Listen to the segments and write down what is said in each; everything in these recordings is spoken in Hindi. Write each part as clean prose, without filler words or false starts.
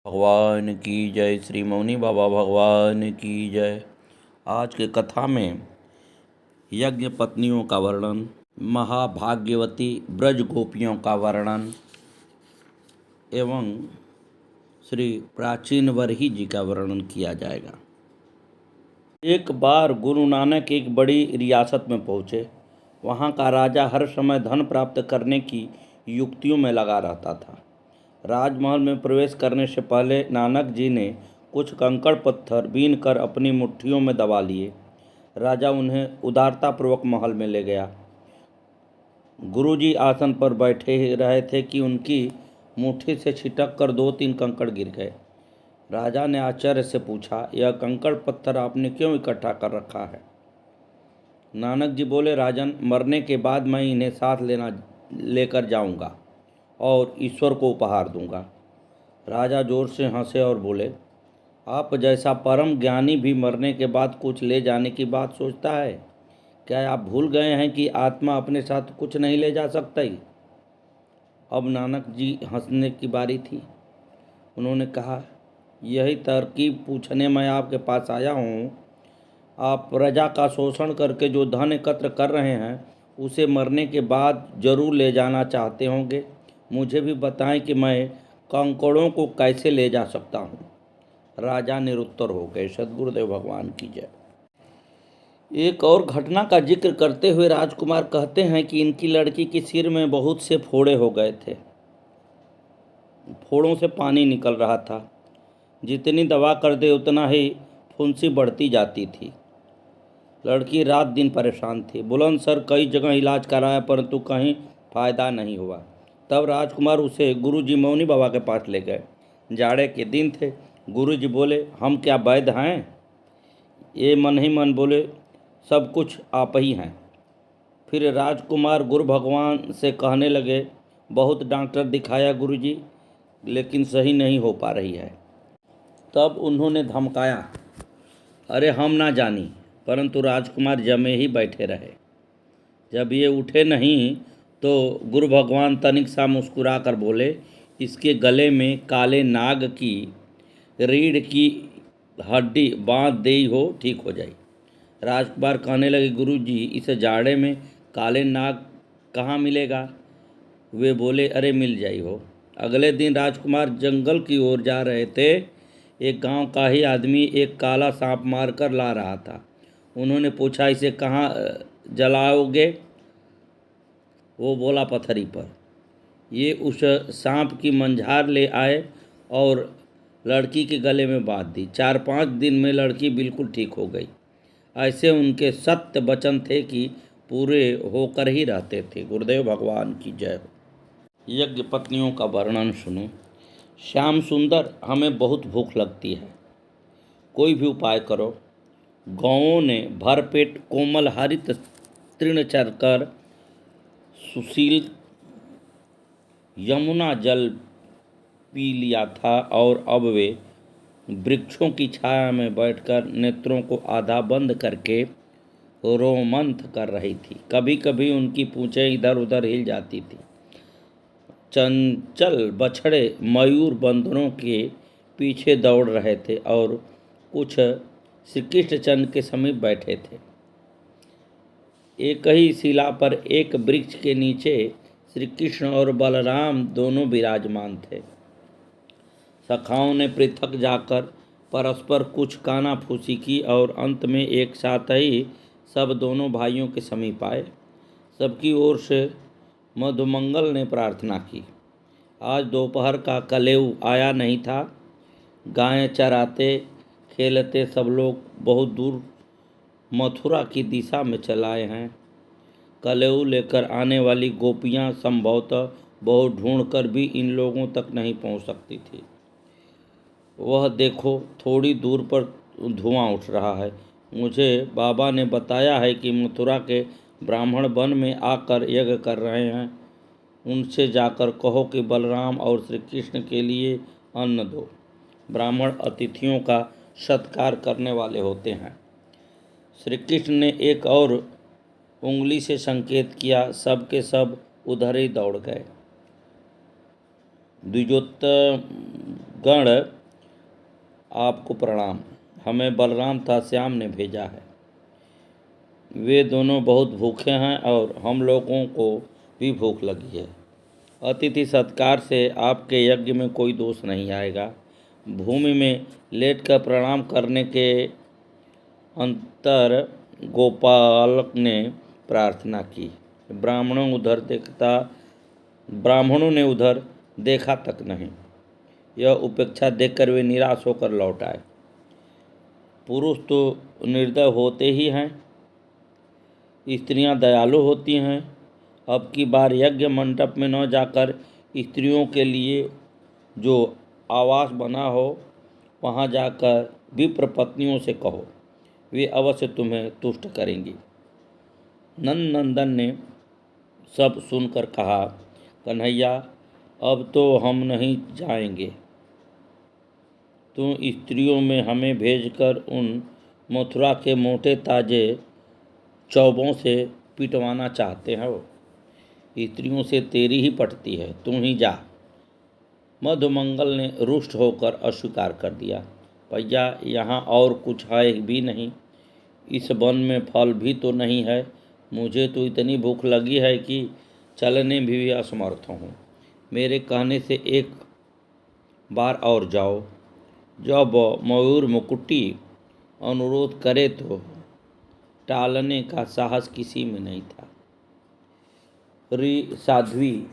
भगवान की जय। श्री मौनी बाबा भगवान की जय। आज के कथा में यज्ञ पत्नियों का वर्णन, महाभाग्यवती ब्रज गोपियों का वर्णन एवं श्री प्राचीन वरही जी का वर्णन किया जाएगा। एक बार गुरु नानक एक बड़ी रियासत में पहुँचे। वहाँ का राजा हर समय धन प्राप्त करने की युक्तियों में लगा रहता था। राजमहल में प्रवेश करने से पहले नानक जी ने कुछ कंकड़ पत्थर बीन कर अपनी मुट्ठियों में दबा लिए। राजा उन्हें उदारतापूर्वक महल में ले गया। गुरुजी आसन पर बैठे ही रहे थे कि उनकी मुट्ठी से छिटक कर 2-3 कंकड़ गिर गए। राजा ने आश्चर्य से पूछा, यह कंकड़ पत्थर आपने क्यों इकट्ठा कर रखा है? नानक जी बोले, राजन, मरने के बाद मैं इन्हें साथ लेकर जाऊंगा और ईश्वर को उपहार दूंगा। राजा जोर से हंसे और बोले, आप जैसा परम ज्ञानी भी मरने के बाद कुछ ले जाने की बात सोचता है? क्या आप भूल गए हैं कि आत्मा अपने साथ कुछ नहीं ले जा सकती? अब नानक जी हंसने की बारी थी। उन्होंने कहा, यही तरकीब पूछने मैं आपके पास आया हूँ। आप प्रजा का शोषण करके जो धन एकत्र कर रहे हैं उसे मरने के बाद जरूर ले जाना चाहते होंगे। मुझे भी बताएं कि मैं कंकड़ों को कैसे ले जा सकता हूँ। राजा निरुत्तर हो गए। सद्गुरुदेव भगवान की जय। एक और घटना का जिक्र करते हुए राजकुमार कहते हैं कि इनकी लड़की के सिर में बहुत से फोड़े हो गए थे। फोड़ों से पानी निकल रहा था। जितनी दवा कर दे उतना ही फुंसी बढ़ती जाती थी। लड़की रात दिन परेशान थी। बुलंदशहर कई जगह इलाज कराया परंतु कहीं फायदा नहीं हुआ। तब राजकुमार उसे गुरुजी मौनी बाबा के पास ले गए। जाड़े के दिन थे। गुरुजी बोले, हम क्या वैद्य हैं? ये मन ही मन बोले, सब कुछ आप ही हैं। फिर राजकुमार गुरु भगवान से कहने लगे, बहुत डॉक्टर दिखाया गुरुजी, लेकिन सही नहीं हो पा रही है। तब उन्होंने धमकाया। अरे हम ना जानी, परंतु राजकुमार जमे ही बैठे रहे। जब ये उठे नहीं तो गुरु भगवान तनिक सा मुस्कुरा कर बोले, इसके गले में काले नाग की रीढ़ की हड्डी बांध दे हो, ठीक हो जाए। राजकुमार कहने लगे, गुरुजी, इस जाड़े में काले नाग कहाँ मिलेगा? वे बोले, अरे मिल जाई हो। अगले दिन राजकुमार जंगल की ओर जा रहे थे। एक गांव का ही आदमी एक काला सांप मारकर ला रहा था। उन्होंने पूछा, इसे कहाँ जलाओगे? वो बोला, पथरी पर। ये उस सांप की मंझार ले आए और लड़की के गले में बांध दी। 4-5 दिन में लड़की बिल्कुल ठीक हो गई। ऐसे उनके सत्य वचन थे कि पूरे होकर ही रहते थे। गुरुदेव भगवान की जय हो। यज्ञ पत्नियों का वर्णन सुनो। श्याम सुंदर, हमें बहुत भूख लगती है, कोई भी उपाय करो। गौओं ने भरपेट कोमल हरित तृण चरकर सुशील यमुना जल पी लिया था और अब वे वृक्षों की छाया में बैठकर नेत्रों को आधा बंद करके रोमंथ कर रही थी। कभी कभी उनकी पूंछें इधर उधर हिल जाती थी। चंचल बछड़े मयूर बंदरों के पीछे दौड़ रहे थे और कुछ श्री कृष्णचंद्र के समीप बैठे थे। एक ही शिला पर एक वृक्ष के नीचे श्री कृष्ण और बलराम दोनों विराजमान थे। सखाओं ने पृथक जाकर परस्पर कुछ कानाफूसी की और अंत में एक साथ ही सब दोनों भाइयों के समीप आए। सबकी ओर से मधुमंगल ने प्रार्थना की। आज दोपहर का कलेऊ आया नहीं था। गायें चराते खेलते सब लोग बहुत दूर मथुरा की दिशा में चलाए हैं। कलेऊ लेकर आने वाली गोपियां संभवतः बहुत ढूंढकर भी इन लोगों तक नहीं पहुंच सकती थी। वह देखो, थोड़ी दूर पर धुआं उठ रहा है। मुझे बाबा ने बताया है कि मथुरा के ब्राह्मण वन में आकर यज्ञ कर रहे हैं। उनसे जाकर कहो कि बलराम और श्री कृष्ण के लिए अन्न दो। ब्राह्मण अतिथियों का सत्कार करने वाले होते हैं। श्री कृष्ण ने एक और उंगली से संकेत किया। सब के सब उधर ही दौड़ गए। द्विजोत्तमगण आपको प्रणाम। हमें बलराम तथा श्याम ने भेजा है। वे दोनों बहुत भूखे हैं और हम लोगों को भी भूख लगी है। अतिथि सत्कार से आपके यज्ञ में कोई दोष नहीं आएगा। भूमि में लेटकर प्रणाम करने के अंतर गोपालक ने प्रार्थना की। ब्राह्मणों ने उधर देखा तक नहीं। यह उपेक्षा देखकर वे निराश होकर लौट आए। पुरुष तो निर्दय होते ही हैं, स्त्रियां दयालु होती हैं। अब की बार यज्ञ मंडप में न जाकर स्त्रियों के लिए जो आवास बना हो वहां जाकर विप्र पत्नियों से कहो, वे अवश्य तुम्हें तुष्ट करेंगी। नंदन ने सब सुनकर कहा, कन्हैया अब तो हम नहीं जाएंगे। तुम स्त्रियों में हमें भेजकर उन मथुरा के मोटे ताजे चौबों से पिटवाना चाहते हो। स्त्रियों से तेरी ही पटती है, तुम ही जा। मधुमंगल ने रुष्ट होकर अस्वीकार कर दिया। भैया यहाँ और कुछ है भी नहीं, इस वन में फल भी तो नहीं है। मुझे तो इतनी भूख लगी है कि चलने भी असमर्थ हूँ। मेरे कहने से एक बार और जाओ। जब मयूर मुकुटी अनुरोध करे तो टालने का साहस किसी में नहीं था। री साध्वी,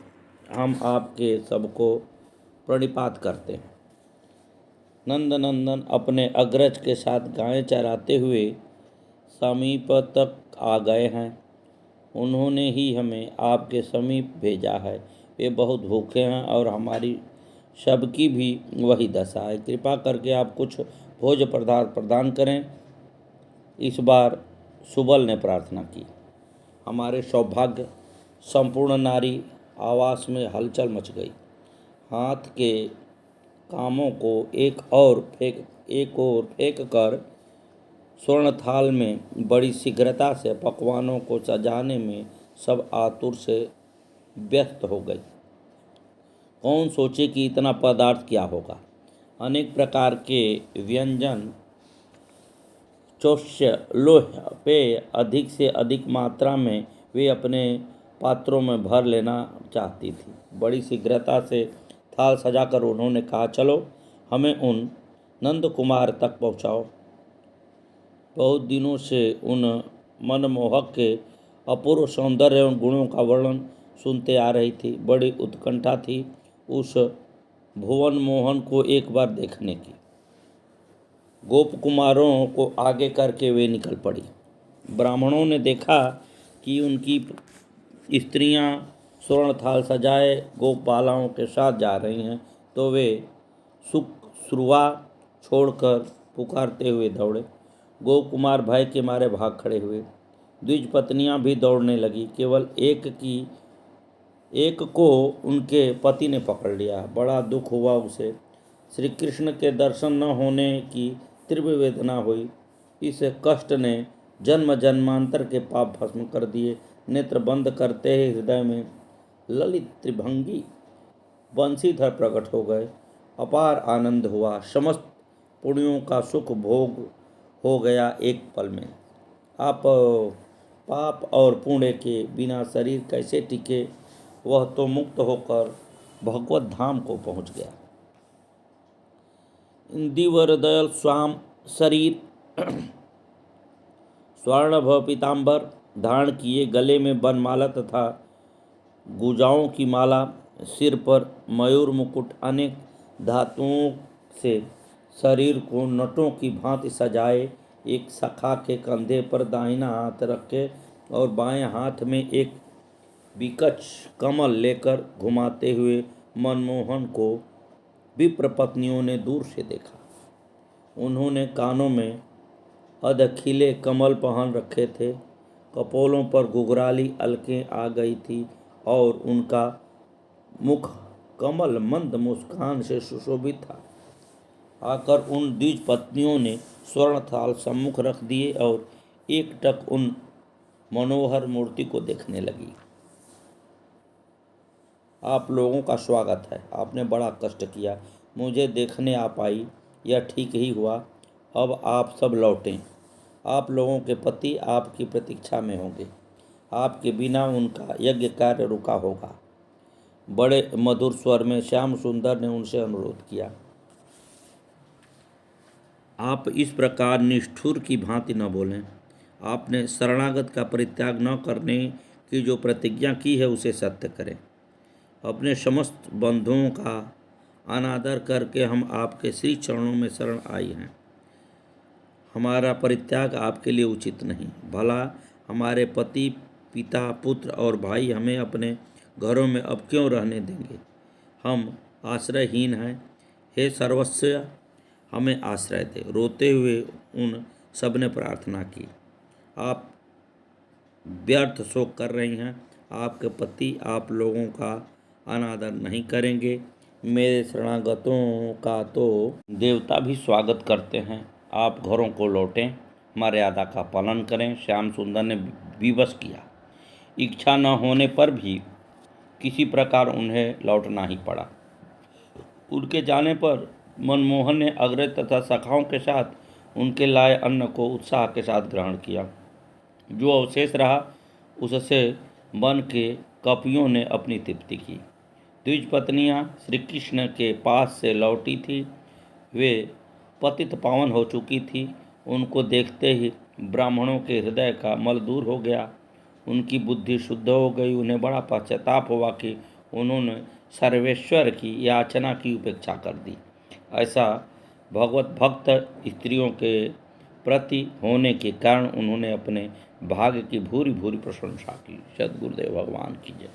हम आपके सबको प्रणिपात करते हैं। नंदनंदन अपने अग्रज के साथ गायें चराते हुए समीप तक आ गए हैं। उन्होंने ही हमें आपके समीप भेजा है। वे बहुत भूखे हैं और हमारी सबकी भी वही दशा है। कृपा करके आप कुछ भोज पदार्थ प्रदान करें। इस बार सुबल ने प्रार्थना की। हमारे सौभाग्य संपूर्ण नारी आवास में हलचल मच गई। हाथ के कामों को एक और फेंक कर स्वर्ण थाल में बड़ी शीघ्रता से पकवानों को सजाने में सब आतुर से व्यस्त हो गई। कौन सोचे कि इतना पदार्थ क्या होगा। अनेक प्रकार के व्यंजन, चोष्य, लोह, पेय अधिक से अधिक मात्रा में वे अपने पात्रों में भर लेना चाहती थी। बड़ी शीघ्रता से थाल सजाकर उन्होंने कहा, चलो हमें उन नंद कुमार तक पहुँचाओ। बहुत दिनों से उन मनमोहक के अपूर्व सौंदर्य एवं गुणों का वर्णन सुनते आ रही थी। बड़ी उत्कंठा थी उस भुवन मोहन को एक बार देखने की। गोप कुमारों को आगे करके वे निकल पड़ी। ब्राह्मणों ने देखा कि उनकी स्त्रियां स्वर्ण थाल सजाए गोपालाओं के साथ जा रही हैं तो वे शुरुआ छोड़कर पुकारते हुए दौड़े। गोप कुमार भय के मारे भाग खड़े हुए। द्विज पत्नियां भी दौड़ने लगी। केवल एक को उनके पति ने पकड़ लिया। बड़ा दुख हुआ उसे। श्री कृष्ण के दर्शन न होने की तीव्र वेदना हुई। इस कष्ट ने जन्म जन्मांतर के पाप भस्म कर दिए। नेत्र बंद करते ही हृदय में ललित त्रिभंगी बंशीधर प्रकट हो गए। अपार आनंद हुआ। समस्त पुण्यों का सुख भोग हो गया एक पल में। आप पाप और पुण्य के बिना शरीर कैसे टिके। वह तो मुक्त होकर भगवत धाम को पहुंच गया। इंदिवर दयाल स्वाम शरीर स्वर्णभ पीताम्बर धारण किए, गले में बनमाला तथा गुजाओं की माला, सिर पर मयूर मुकुट, अनेक धातुओं से शरीर को नटों की भांति सजाए, एक सखा के कंधे पर दाहिना हाथ रखे और बाएं हाथ में एक विकच कमल लेकर घुमाते हुए मनमोहन को विप्र पत्नियों ने दूर से देखा। उन्होंने कानों में अधखिले कमल पहन रखे थे। कपोलों पर घुघराली अलकें आ गई थी और उनका मुख कमल मंद मुस्कान से सुशोभित था। आकर उन द्विज पत्नियों ने स्वर्ण थाल सम्मुख रख दिए और एकटक उन मनोहर मूर्ति को देखने लगी। आप लोगों का स्वागत है। आपने बड़ा कष्ट किया, मुझे देखने आ पाई। यह ठीक ही हुआ। अब आप सब लौटें। आप लोगों के पति आपकी प्रतीक्षा में होंगे। आपके बिना उनका यज्ञ कार्य रुका होगा। बड़े मधुर स्वर में श्याम सुंदर ने उनसे अनुरोध किया। आप इस प्रकार निष्ठुर की भांति न बोलें। आपने शरणागत का परित्याग न करने की जो प्रतिज्ञा की है उसे सत्य करें। अपने समस्त बंधुओं का अनादर करके हम आपके श्री चरणों में शरण आई हैं। हमारा परित्याग आपके लिए उचित नहीं। भला हमारे पति, पिता, पुत्र और भाई हमें अपने घरों में अब क्यों रहने देंगे? हम आश्रयहीन हैं। हे सर्वस्व, हमें आश्रय दे। रोते हुए उन सब ने प्रार्थना की। आप व्यर्थ शोक कर रही हैं। आपके पति आप लोगों का अनादर नहीं करेंगे। मेरे शरणागतों का तो देवता भी स्वागत करते हैं। आप घरों को लौटें, मर्यादा का पालन करें। श्याम सुंदर ने विवश किया। इच्छा न होने पर भी किसी प्रकार उन्हें लौटना ही पड़ा। उनके जाने पर मनमोहन ने अग्रज तथा सखाओं के साथ उनके लाए अन्न को उत्साह के साथ ग्रहण किया। जो अवशेष रहा उससे वन के कपियों ने अपनी तृप्ति की। द्विज पत्नियां श्री कृष्ण के पास से लौटी थी। वे पतित पावन हो चुकी थी। उनको देखते ही ब्राह्मणों के हृदय का मल दूर हो गया। उनकी बुद्धि शुद्ध हो गई। उन्हें बड़ा पश्चाताप हुआ कि उन्होंने सर्वेश्वर की याचना की उपेक्षा कर दी। ऐसा भगवत भक्त स्त्रियों के प्रति होने के कारण उन्होंने अपने भाग्य की भूरी भूरी प्रशंसा की। सद्गुरुदेव भगवान की जय।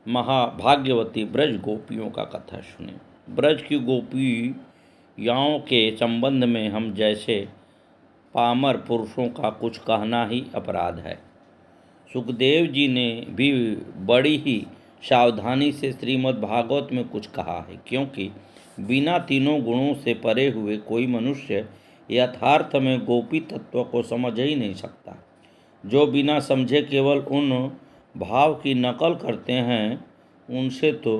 महाभाग्यवती ब्रज गोपियों का कथा सुने। ब्रज की गोपियाओं के संबंध में हम जैसे पामर पुरुषों का कुछ कहना ही अपराध है। सुखदेव जी ने भी बड़ी ही सावधानी से श्रीमद् भागवत में कुछ कहा है, क्योंकि बिना तीनों गुणों से परे हुए कोई मनुष्य यथार्थ में गोपी तत्व को समझ ही नहीं सकता। जो बिना समझे केवल उन भाव की नकल करते हैं, उनसे तो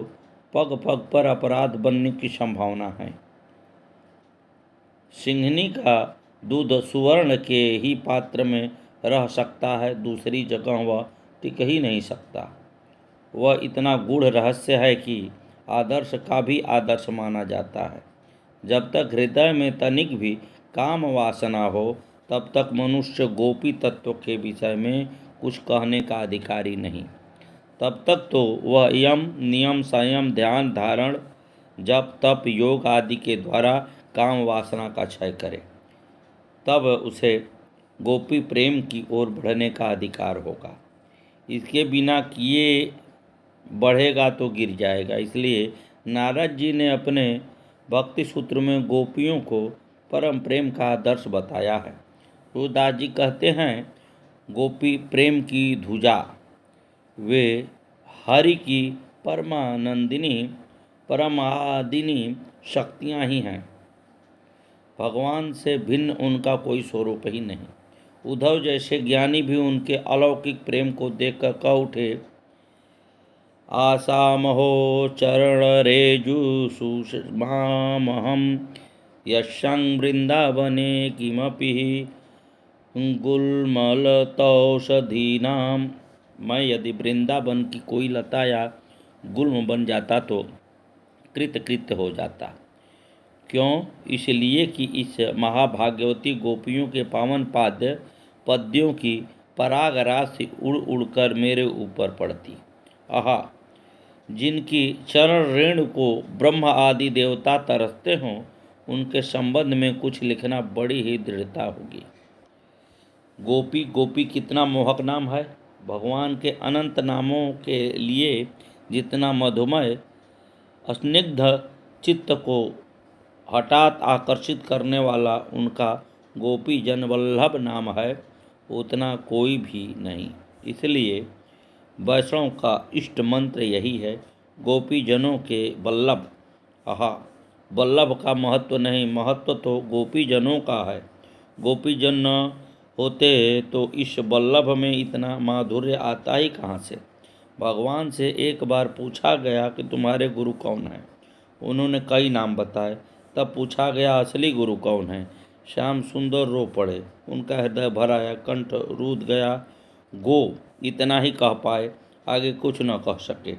पग पग पर अपराध बनने की संभावना है। सिंहनी का दूध सुवर्ण के ही पात्र में रह सकता है, दूसरी जगह वह टिक ही नहीं सकता। वह इतना गूढ़ रहस्य है कि आदर्श का भी आदर्श माना जाता है। जब तक हृदय में तनिक भी काम वासना हो, तब तक मनुष्य गोपी तत्व के विषय में कुछ कहने का अधिकारी नहीं। तब तक तो वह यम, नियम, संयम, ध्यान, धारण, जप, तप, योग आदि के द्वारा काम वासना का क्षय करे, तब उसे गोपी प्रेम की ओर बढ़ने का अधिकार होगा। इसके बिना किए बढ़ेगा तो गिर जाएगा। इसलिए नारद जी ने अपने भक्ति सूत्र में गोपियों को परम प्रेम का आदर्श बताया है। सूरदास जी कहते हैं, गोपी प्रेम की धुजा वे हरि की परमानंदिनी परमादिनी शक्तियाँ ही हैं। भगवान से भिन्न उनका कोई स्वरूप ही नहीं। उद्धव जैसे ज्ञानी भी उनके अलौकिक प्रेम को देखकर कह उठे, आसामहो चरणरेजु सुषमामहं यशं वृंदावने किमपि गुल्मलतौषधीनां। मैं यदि वृंदावन की कोई लता या गुल्म बन जाता तो कृतकृत्य हो जाता। क्यों? इसलिए कि इस महाभाग्यवती गोपियों के पावन पाद्य पद्यों की पराग राशि उड़ उड़कर मेरे ऊपर पड़ती। आहा, जिनकी चरण रेणु को ब्रह्म आदि देवता तरसते हों, उनके संबंध में कुछ लिखना बड़ी ही दृढ़ता होगी। गोपी गोपी कितना मोहक नाम है। भगवान के अनंत नामों के लिए जितना मधुमय स्निग्ध चित्त को हठात आकर्षित करने वाला उनका गोपी जन वल्लभ नाम है, उतना कोई भी नहीं। इसलिए वैष्णव का इष्ट मंत्र यही है, गोपी जनों के वल्लभ। आहा, वल्लभ का महत्व नहीं, महत्व तो गोपी जनों का है। गोपी जन न होते तो इस वल्लभ में इतना माधुर्य आता ही कहाँ से। भगवान से एक बार पूछा गया कि तुम्हारे गुरु कौन हैं। उन्होंने कई नाम बताए। तब पूछा गया, असली गुरु कौन है? श्याम सुंदर रो पड़े। उनका हृदय भर आया, कंठ रूद गया। गो इतना ही कह पाए, आगे कुछ न कह सके।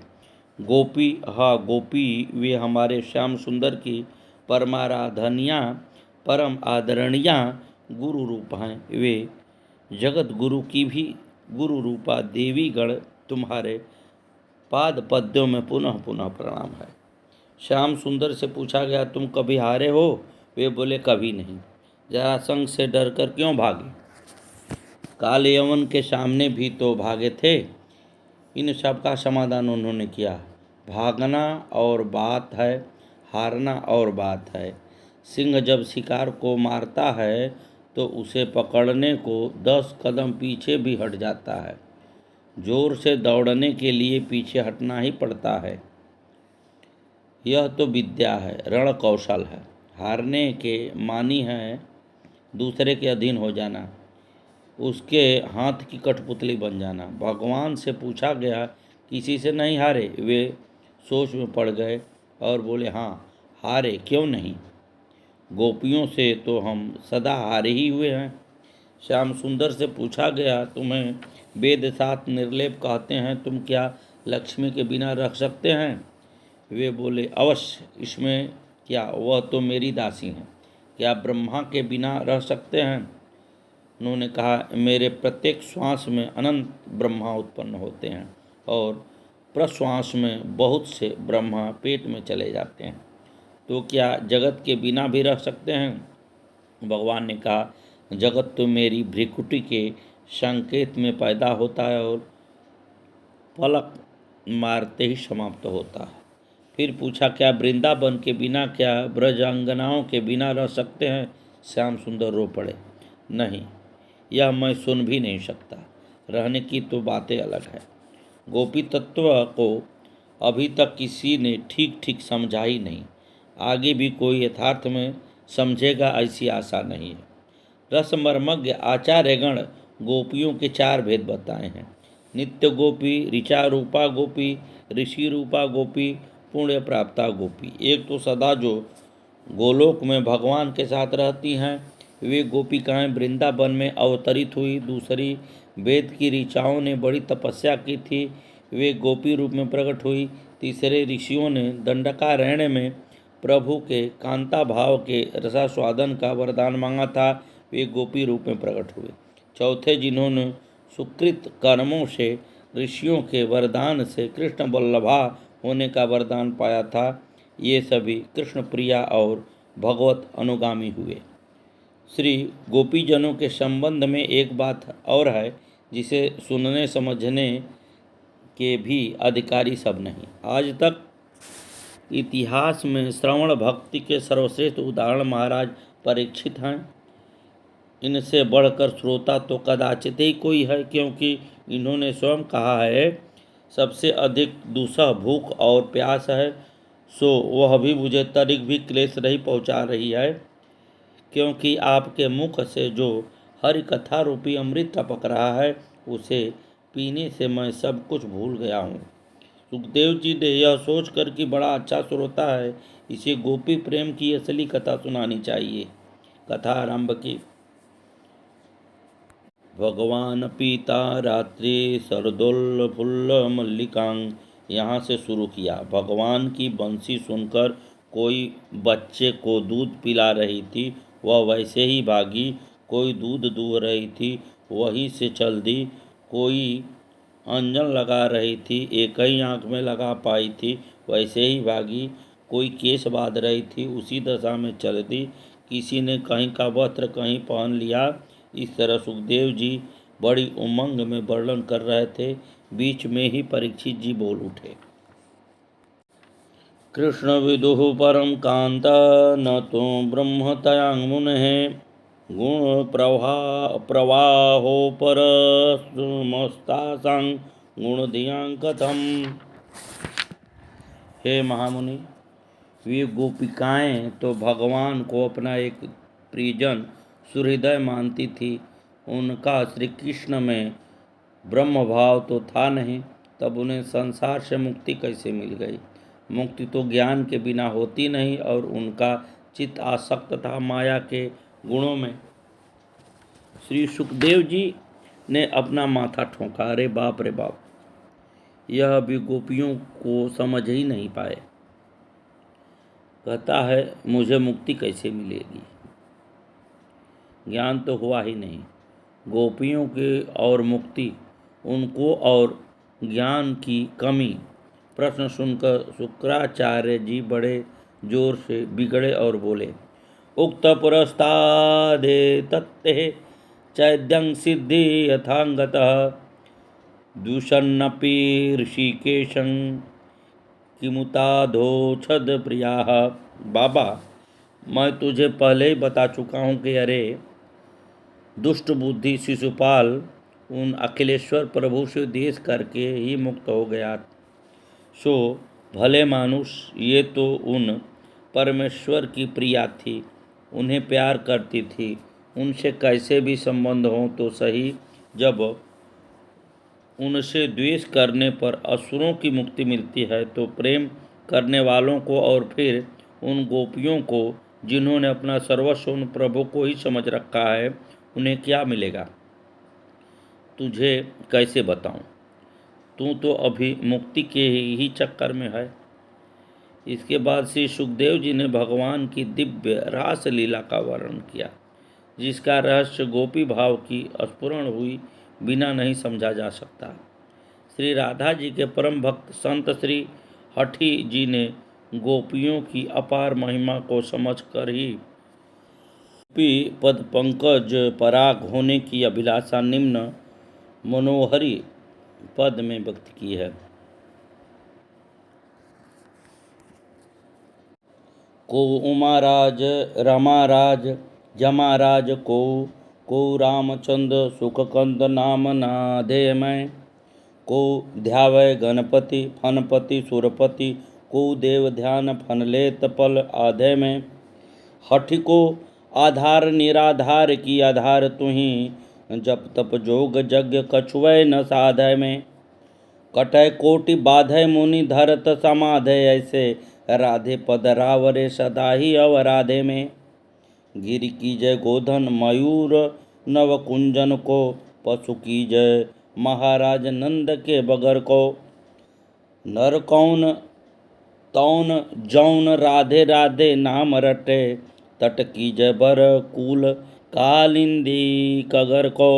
गोपी, हाँ गोपी, वे हमारे श्याम सुंदर की परमाराधनिया, परम आदरणीया गुरु रूप हैं। वे जगत गुरु की भी गुरु रूपा देवी गण तुम्हारे पाद पद्यों में पुनः पुनः प्रणाम है। श्याम सुंदर से पूछा गया, तुम कभी हारे हो? वे बोले, कभी नहीं। जरासंध से डरकर क्यों भागे? काल यवन के सामने भी तो भागे थे। इन सब का समाधान उन्होंने किया। भागना और बात है, हारना और बात है। सिंह जब शिकार को मारता है तो उसे पकड़ने को 10 कदम पीछे भी हट जाता है। जोर से दौड़ने के लिए पीछे हटना ही पड़ता है। यह तो विद्या है, रण कौशल है। हारने के मानी है दूसरे के अधीन हो जाना, उसके हाथ की कठपुतली बन जाना। भगवान से पूछा गया, किसी से नहीं हारे? वे सोच में पड़ गए और बोले, हाँ हारे, क्यों नहीं? गोपियों से तो हम सदा हारे ही हुए हैं। श्याम सुंदर से पूछा गया, तुम्हें वेद सात निर्लेप कहते हैं, तुम क्या लक्ष्मी के बिना रख सकते हैं? वे बोले, अवश्य, इसमें क्या, वह तो मेरी दासी हैं। क्या ब्रह्मा के बिना रह सकते हैं? उन्होंने कहा, मेरे प्रत्येक श्वास में अनंत ब्रह्मा उत्पन्न होते हैं और प्रश्वास में बहुत से ब्रह्मा पेट में चले जाते हैं। तो क्या जगत के बिना भी रह सकते हैं? भगवान ने कहा, जगत तो मेरी भ्रिकुटी के संकेत में पैदा होता है और पलक मारते ही समाप्त होता है। फिर पूछा, क्या वृंदावन के बिना, क्या ब्रजांगनाओं के बिना रह सकते हैं? श्याम सुंदर रो पड़े, नहीं, यह मैं सुन भी नहीं सकता। रहने की तो बातें अलग है। गोपी तत्व को अभी तक किसी ने ठीक ठीक समझा ही नहीं। आगे भी कोई यथार्थ में समझेगा ऐसी आशा नहीं है। रसमर्मज्ञ आचार्यगण गोपियों के 4 भेद बताए हैं। नित्य गोपी, ऋचा रूपा गोपी, ऋषि रूपा गोपी, पुण्य प्राप्ता गोपी। एक तो सदा जो गोलोक में भगवान के साथ रहती हैं, वे गोपिकाएं वृंदावन में अवतरित हुई। दूसरी, वेद की ऋचाओं ने बड़ी तपस्या की थी, वे गोपी रूप में प्रकट हुई। तीसरे, ऋषियों ने दंडकारण्य में प्रभु के कांता भाव के रसास्वादन का वरदान मांगा था, वे गोपी रूप में प्रकट हुए। चौथे, जिन्होंने सुकृत कर्मों से ऋषियों के वरदान से कृष्ण वल्लभा होने का वरदान पाया था, ये सभी कृष्ण प्रिया और भगवत अनुगामी हुए। श्री गोपीजनों के संबंध में एक बात और है, जिसे सुनने समझने के भी अधिकारी सब नहीं। आज तक इतिहास में श्रवण भक्ति के सर्वश्रेष्ठ उदाहरण महाराज परीक्षित हैं। इनसे बढ़कर श्रोता तो कदाचित ही कोई है, क्योंकि इन्होंने स्वयं कहा है, सबसे अधिक दूसरा भूख और प्यास है, सो वह भी मुझे तनिक भी क्लेश नहीं पहुंचा रही है, क्योंकि आपके मुख से जो हरि कथा रूपी अमृत टपक रहा है, उसे पीने से मैं सब कुछ भूल गया हूँ। सुखदेव जी ने यह सोचकर कि बड़ा अच्छा श्रोता है, इसे गोपी प्रेम की असली कथा सुनानी चाहिए। कथा आरंभ की। भगवान पीता रात्रि सरदोल फुल्ल मल्लिकांग, यहाँ से शुरू किया। भगवान की बंसी सुनकर कोई बच्चे को दूध पिला रही थी, वह वैसे ही भागी। कोई दूध दूह रही थी, वहीं से चल दी। कोई अंजन लगा रही थी, एक ही आँख में लगा पाई थी, वैसे ही भागी। कोई केस बांध रही थी, उसी दशा में चल दी। किसी ने कहीं का वस्त्र कहीं पहन लिया। इस तरह सुखदेव जी बड़ी उमंग में वर्णन कर रहे थे। बीच में ही परीक्षित जी बोल उठे। कृष्ण विदुः परम कांता, न तो ब्रह्म तयांग मुनेः, गुण प्रवाहो परस्मस्तासां गुण धियां कथम। हे महामुनि, वे गोपिकाएं तो भगवान को अपना एक प्रियजन सुहृदय मानती थी। उनका श्री कृष्ण में ब्रह्म भाव तो था नहीं, तब उन्हें संसार से मुक्ति कैसे मिल गई? मुक्ति तो ज्ञान के बिना होती नहीं और उनका चित्त आसक्त था माया के गुणों में। श्री सुखदेव जी ने अपना माथा ठोंका, अरे बाप रे बाप, यह भी गोपियों को समझ ही नहीं पाए। कहता है मुझे मुक्ति कैसे मिलेगी, ज्ञान तो हुआ ही नहीं। गोपियों के और मुक्ति, उनको और ज्ञान की कमी। प्रश्न सुनकर शुक्राचार्य जी बड़े जोर से बिगड़े और बोले, उक्त पुरस्तादे तत्ते चैद्यं सिद्धि यथांगतः दूषन्नपि ऋषिकेशं किमुताधोछद प्रियाः। बाबा, मैं तुझे पहले ही बता चुका हूँ कि अरे दुष्ट बुद्धि शिशुपाल उन अखिलेश्वर प्रभु से देश करके ही मुक्त हो गया। सो भले मानुष, ये तो उन परमेश्वर की प्रिया थी, उन्हें प्यार करती थी, उनसे कैसे भी संबंध हो तो सही। जब उनसे द्वेष करने पर असुरों की मुक्ति मिलती है तो प्रेम करने वालों को और फिर उन गोपियों को जिन्होंने अपना सर्वस्व उन प्रभु को ही समझ रखा है, उन्हें क्या मिलेगा, तुझे कैसे बताऊं? तू तो अभी मुक्ति के ही चक्कर में है। इसके बाद श्री सुखदेव जी ने भगवान की दिव्य रास लीला का वर्णन किया, जिसका रहस्य गोपी भाव की स्फुरण हुई बिना नहीं समझा जा सकता। श्री राधा जी के परम भक्त संत श्री हठी जी ने गोपियों की अपार महिमा को समझकर ही गोपी पद पंकज पराग होने की अभिलाषा निम्न मनोहरी पद में व्यक्त की है। को उमाराज रमाराज जमाराज को रामचंद्र सुखकंद नाम नादे मैं, को ध्यावय गणपति फनपति सुरपति, को देव ध्यान फन लेत पल आधे में। हठ को आधार निराधार की आधार तुही, जप तप जोग यज्ञ कछुवै न साधय में। कटय कोटि बाधय मुनि धरत समाधय, ऐसे राधे पद रावरे सदा ही अवराधे में। गिरि की जय गोधन मयूर नव कुंजन को, पशु की जय महाराज नंद के बगर को। नर कौन तौन जौन राधे राधे नाम रटे, तट की जय बर कुल कालिंदी कगर को।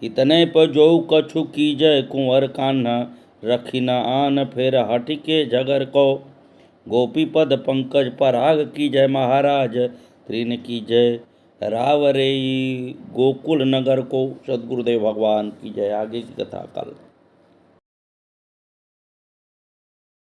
इतने पर जो कछु की जय कुंवर कान्हा, रखी न आन फिर हठ के झगर को। गोपी पद पंकज पराग की जय महाराज, त्रिन की जय रावरेई गोकुल नगर को। सद्गुरुदेव भगवान की जय। आगे की कथा कल।